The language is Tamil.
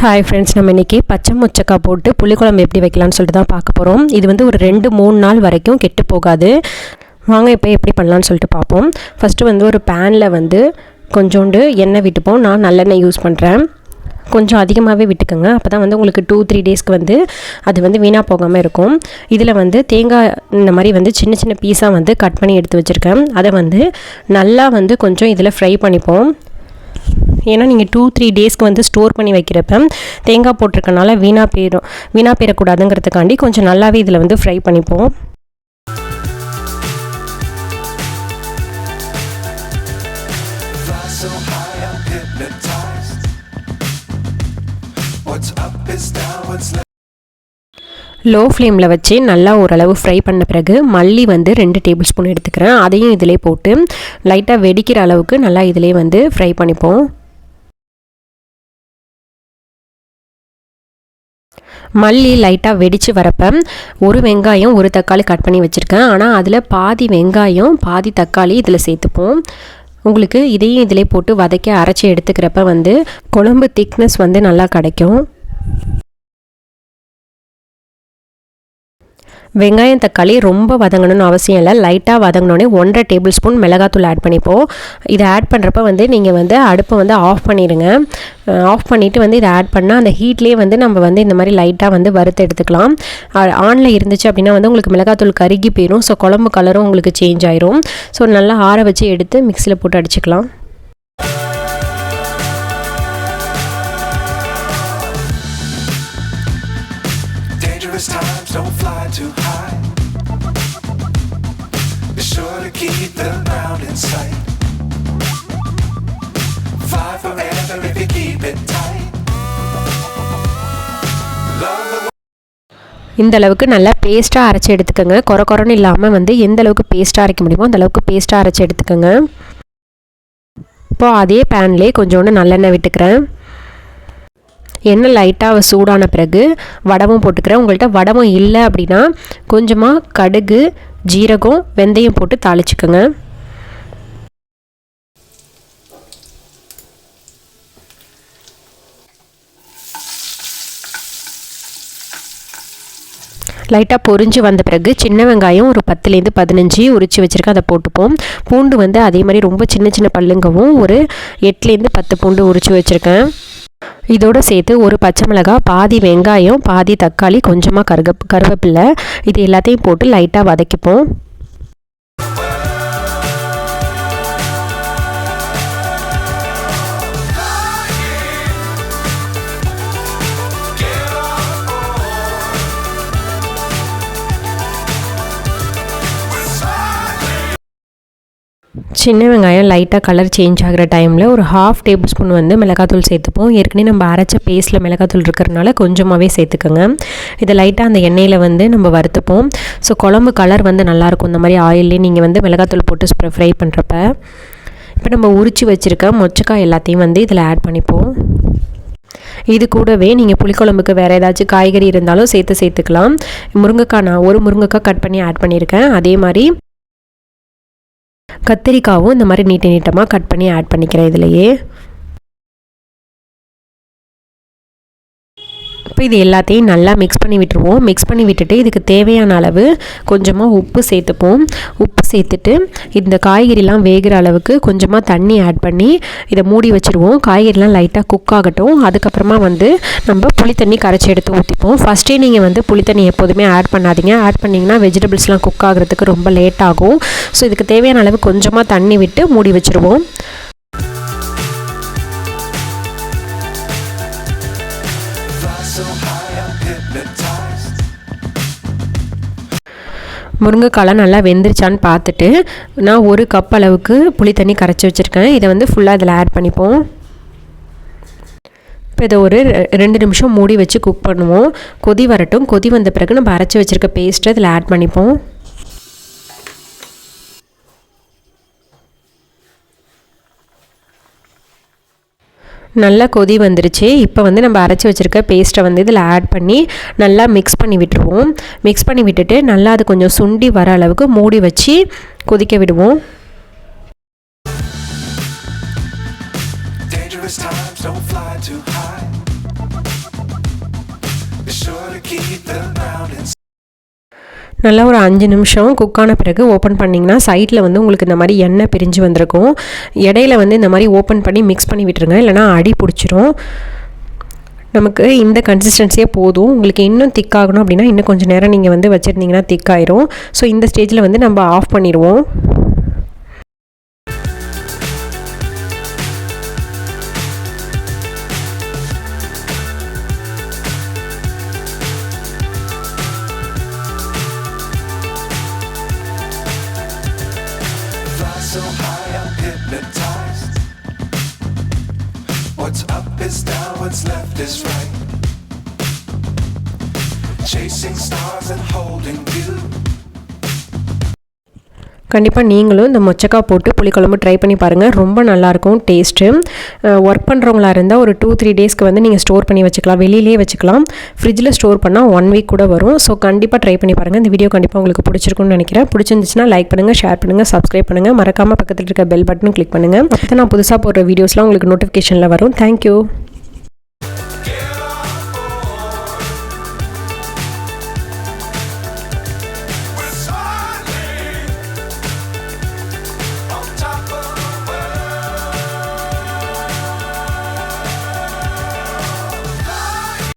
ஹாய் ஃப்ரெண்ட்ஸ், நம்ம இன்றைக்கி பச்சை மொச்சக்காய் போட்டு புளிக்குழம்பு எப்படி வைக்கலான்னு சொல்லிட்டு தான் பார்க்க போகிறோம். இது வந்து ஒரு 2-3 நாள் வரைக்கும் கெட்டு போகாது. வாங்க இப்போ எப்படி பண்ணலான்னு சொல்லிட்டு பார்ப்போம். ஃபஸ்ட்டு வந்து ஒரு பேனில் வந்து கொஞ்சோண்டு எண்ணெய் விட்டுப்போம். நான் நல்லெண்ணெய் யூஸ் பண்ணுறேன். கொஞ்சம் அதிகமாகவே விட்டுக்கோங்க. அப்போ தான் வந்து உங்களுக்கு 2-3 டேஸ்க்கு வந்து அது வந்து வீணாக போகாமல் இருக்கும். இதில் வந்து தேங்காய் இந்த மாதிரி வந்து சின்ன சின்ன பீஸாக வந்து கட் பண்ணி எடுத்து வச்சுருக்கேன். அதை வந்து நல்லா வந்து கொஞ்சம் இதில் ஃப்ரை பண்ணிப்போம். ஏன்னா நீங்கள் 2-3 டேஸ்க்கு வந்து ஸ்டோர் பண்ணி வைக்கிறப்ப தேங்காய் போட்டிருக்கனால வீணாக போயிடக்கூடாதுங்கிறதுக்காண்டி கொஞ்சம் நல்லாவே இதில் வந்து ஃப்ரை பண்ணிப்போம். லோ ஃப்ளேமில் வச்சு நல்லா ஓரளவு ஃப்ரை பண்ண பிறகு மல்லி வந்து 2 டேபிள் ஸ்பூன் எடுத்துக்கிறேன். அதையும் இதிலே போட்டு லைட்டாக வெடிக்கிற அளவுக்கு நல்லா இதிலே வந்து ஃப்ரை பண்ணிப்போம். மல்லி லைட்டாக வெடித்து வரப்போ ஒரு வெங்காயம் ஒரு தக்காளி கட் பண்ணி வச்சுருக்கேன். ஆனால் அதில் பாதி வெங்காயம் பாதி தக்காளி இதில் சேர்த்துப்போம். உங்களுக்கு இதையும் இதிலே போட்டு வதக்கி அரைச்சி எடுத்துக்கிறப்ப வந்து குழம்பு திக்னஸ் வந்து நல்லா கிடைக்கும். வெங்காயம் தக்காளி ரொம்ப வதங்கணும்னு அவசியம் இல்லை. லைட்டாக வதங்கினோடனே 1.5 டேபிள் ஸ்பூன் மிளகாத்தூள் ஆட் பண்ணிப்போம். இதை ஆட் பண்ணுறப்ப வந்து நீங்கள் வந்து அடுப்பை வந்து ஆஃப் பண்ணிடுங்க. ஆஃப் பண்ணிவிட்டு வந்து இதை ஆட் பண்ணால் அந்த ஹீட்லேயே வந்து நம்ம வந்து இந்த மாதிரி லைட்டாக வந்து வறுத்து எடுத்துக்கலாம். ஆனில் இருந்துச்சு அப்படின்னா வந்து உங்களுக்கு மிளகாத்தூள் கருகி போயிடும். ஸோ குழம்பு கலரும் உங்களுக்கு சேஞ்ச் ஆயிரும். ஸோ நல்லா ஆற வச்சு எடுத்து மிக்சியில் போட்டு அடிச்சுக்கலாம். Times don't fly too high. Be sure to keep the ground in sight. Fly forever if you keep it tight. இந்த அளவுக்கு நல்லா பேஸ்ட்டாக அரைச்சி எடுத்துக்கோங்க. கொரன்னு இல்லாமல் வந்து எந்த அளவுக்கு பேஸ்ட்டாக அரைக்க முடியுமோ அந்த அளவுக்கு பேஸ்ட்டாக அரைச்சி எடுத்துக்கோங்க. இப்போது அதே பேன்லேயே கொஞ்சோண்டு நல்லெண்ணெய் விட்டுக்கிறேன். எண்ணெய் லைட்டாக சூடான பிறகு வடவும் போட்டுக்கிறேன். உங்கள்கிட்ட வடவும் இல்லை அப்படின்னா கொஞ்சமாக கடுகு, ஜீரகம், வெந்தயம் போட்டு தாளிச்சுக்கோங்க. லைட்டாக பொரிஞ்சு வந்த பிறகு சின்ன வெங்காயம் ஒரு 10-15 உரித்து வச்சுருக்கேன், அதை போட்டுப்போம். பூண்டு வந்து அதே மாதிரி ரொம்ப சின்ன சின்ன பல்லுங்கவும் ஒரு 8-10 பூண்டு உரித்து வச்சுருக்கேன். இதோடு சேர்த்து ஒரு பச்சை மிளகாய், பாதி வெங்காயம், பாதி தக்காளி, கொஞ்சமாக கருவேப்பிலை, இது எல்லாத்தையும் போட்டு லைட்டாக வதக்கிப்போம். சின்ன வெங்காயம் லைட்டாக கலர் சேஞ்ச் ஆகிற டைமில் ஒரு 1/2 டேபிள் ஸ்பூன் வந்து மிளகாத்தூள் சேர்த்துப்போம். ஏற்கனவே நம்ம அரைச்ச பேஸ்ட்டில் மிளகாத்தூள் இருக்கிறதுனால கொஞ்சமாகவே சேர்த்துக்கோங்க. இதை லைட்டாக அந்த எண்ணெயில் வந்து நம்ம வறுத்துப்போம். ஸோ குழம்பு கலர் வந்து நல்லாயிருக்கும் இந்த மாதிரி ஆயிலே நீங்கள் வந்து மிளகாத்தூள் போட்டு ஃப்ரை பண்ணுறப்ப. இப்போ நம்ம உரித்து வச்சுருக்க மொச்சக்காய் எல்லாத்தையும் வந்து இதில் ஆட் பண்ணிப்போம். இது கூடவே நீங்கள் புளிக்குழம்புக்கு வேறு ஏதாச்சும் காய்கறி இருந்தாலும் சேர்த்துக்கலாம். முருங்கைக்காய் நான் ஒரு முருங்கைக்காய் கட் பண்ணி ஆட் பண்ணியிருக்கேன். அதே மாதிரி கத்திரிக்காவும் இந்த மாதிரி நீட்டமாக கட் பண்ணி ஆட் பண்ணிக்கிறேன் இதிலையே. இப்போ இது எல்லாத்தையும் நல்லா மிக்ஸ் பண்ணி விட்டுருவோம். மிக்ஸ் பண்ணி விட்டுட்டு இதுக்கு தேவையான அளவு கொஞ்சமாக உப்பு சேர்த்துப்போம். உப்பு சேர்த்துட்டு இந்த காய்கறிலாம் வேகிற அளவுக்கு கொஞ்சமாக தண்ணி ஆட் பண்ணி இதை மூடி வச்சுருவோம். காய்கறிலாம் லைட்டாக குக் ஆகட்டும். அதுக்கப்புறமா வந்து நம்ம புளி தண்ணி கரைச்சி எடுத்து ஊற்றிப்போம். ஃபஸ்ட்டே நீங்கள் வந்து புளி தண்ணி எப்போதுமே ஆட் பண்ணாதீங்க. ஆட் பண்ணிங்கன்னா வெஜிடபிள்ஸ்லாம் குக் ஆகிறதுக்கு ரொம்ப லேட் ஆகும். ஸோ இதுக்கு தேவையான அளவு கொஞ்சமாக தண்ணி விட்டு மூடி வச்சுருவோம். முருங்கைக்காய் நல்லா வெந்துருச்சான்னு பார்த்துட்டு நான் 1 கப் அளவுக்கு புளி தண்ணி கரைச்சி வச்சுருக்கேன். இதை வந்து ஃபுல்லாக இதில் ஆட் பண்ணிப்போம். இப்போ இதை ஒரு 2 நிமிஷம் மூடி வச்சு குக் பண்ணுவோம். கொதி வரட்டும். கொதி வந்த பிறகு நம்ம அரைச்சி வச்சுருக்க பேஸ்ட்டை இதில் ஆட் பண்ணிப்போம். நல்லா கொதி வந்துருச்சு. இப்போ வந்து நம்ம அரைச்சி வச்சுருக்க பேஸ்ட்டை வந்து இதில் ஆட் பண்ணி நல்லா மிக்ஸ் பண்ணி விட்டுருவோம். மிக்ஸ் பண்ணி விட்டுட்டு நல்லா அது கொஞ்சம் சுண்டி வர அளவுக்கு மூடி வச்சு கொதிக்க விடுவோம். நல்லா ஒரு 5 நிமிஷம் குக் ஆன பிறகு ஓப்பன் பண்ணிங்கன்னா சைடில் வந்து உங்களுக்கு இந்த மாதிரி எண்ணெய் பிரிஞ்சு வந்திருக்கும். இடையில வந்து இந்த மாதிரி ஓப்பன் பண்ணி மிக்ஸ் பண்ணி விட்டுருங்க, இல்லைனா அடி பிடிச்சிரும். நமக்கு இந்த கன்சிஸ்டன்சியே போதும். உங்களுக்கு இன்னும் திக்காகணும் அப்படின்னா இன்னும் கொஞ்சம் நேரம் நீங்கள் வந்து வச்சுருந்தீங்கன்னா திக்காயிரும். ஸோ இந்த ஸ்டேஜில் வந்து நம்ம ஆஃப் பண்ணிடுவோம். So high I'm hypnotized. What's up is down, what's left is right. Chasing stars and holding you. கண்டிப்பாக நீங்களும் இந்த மொச்சக்காய் போட்டு புளிக்குழம்பு ட்ரை பண்ணி பாருங்கள். ரொம்ப நல்லாயிருக்கும் டேஸ்ட்டு. ஒர்க் பண்ணுறவங்களா இருந்தால் ஒரு 2-3 டேஸ்க்கு வந்து நீங்கள் ஸ்டோர் பண்ணி வச்சுக்கலாம், வெளியிலே வச்சுக்கலாம். ஃப்ரிட்ஜில் ஸ்டோர் பண்ணால் 1 வீக் கூட வரும். ஸோ கண்டிப்பாக ட்ரை பண்ணி பாருங்கள். இந்த வீடியோ கண்டிப்பாக உங்களுக்கு பிடிச்சிருக்குன்னு நினைக்கிறேன். பிடிச்சிருந்துச்சுன்னா லைக் பண்ணுங்கள், ஷேர் பண்ணுங்கள், சப்ஸ்கிரைப் பண்ணுங்கள். மறக்காமல் பக்கத்தில் இருக்க பெல் பட்டனும் கிளிக் பண்ணுங்கள். அப்போ தான் நான் புதுசாக போடுற வீடியோஸ்லாம் உங்களுக்கு நோட்டிஃபிகேஷனில் வரும். தேங்க்யூ.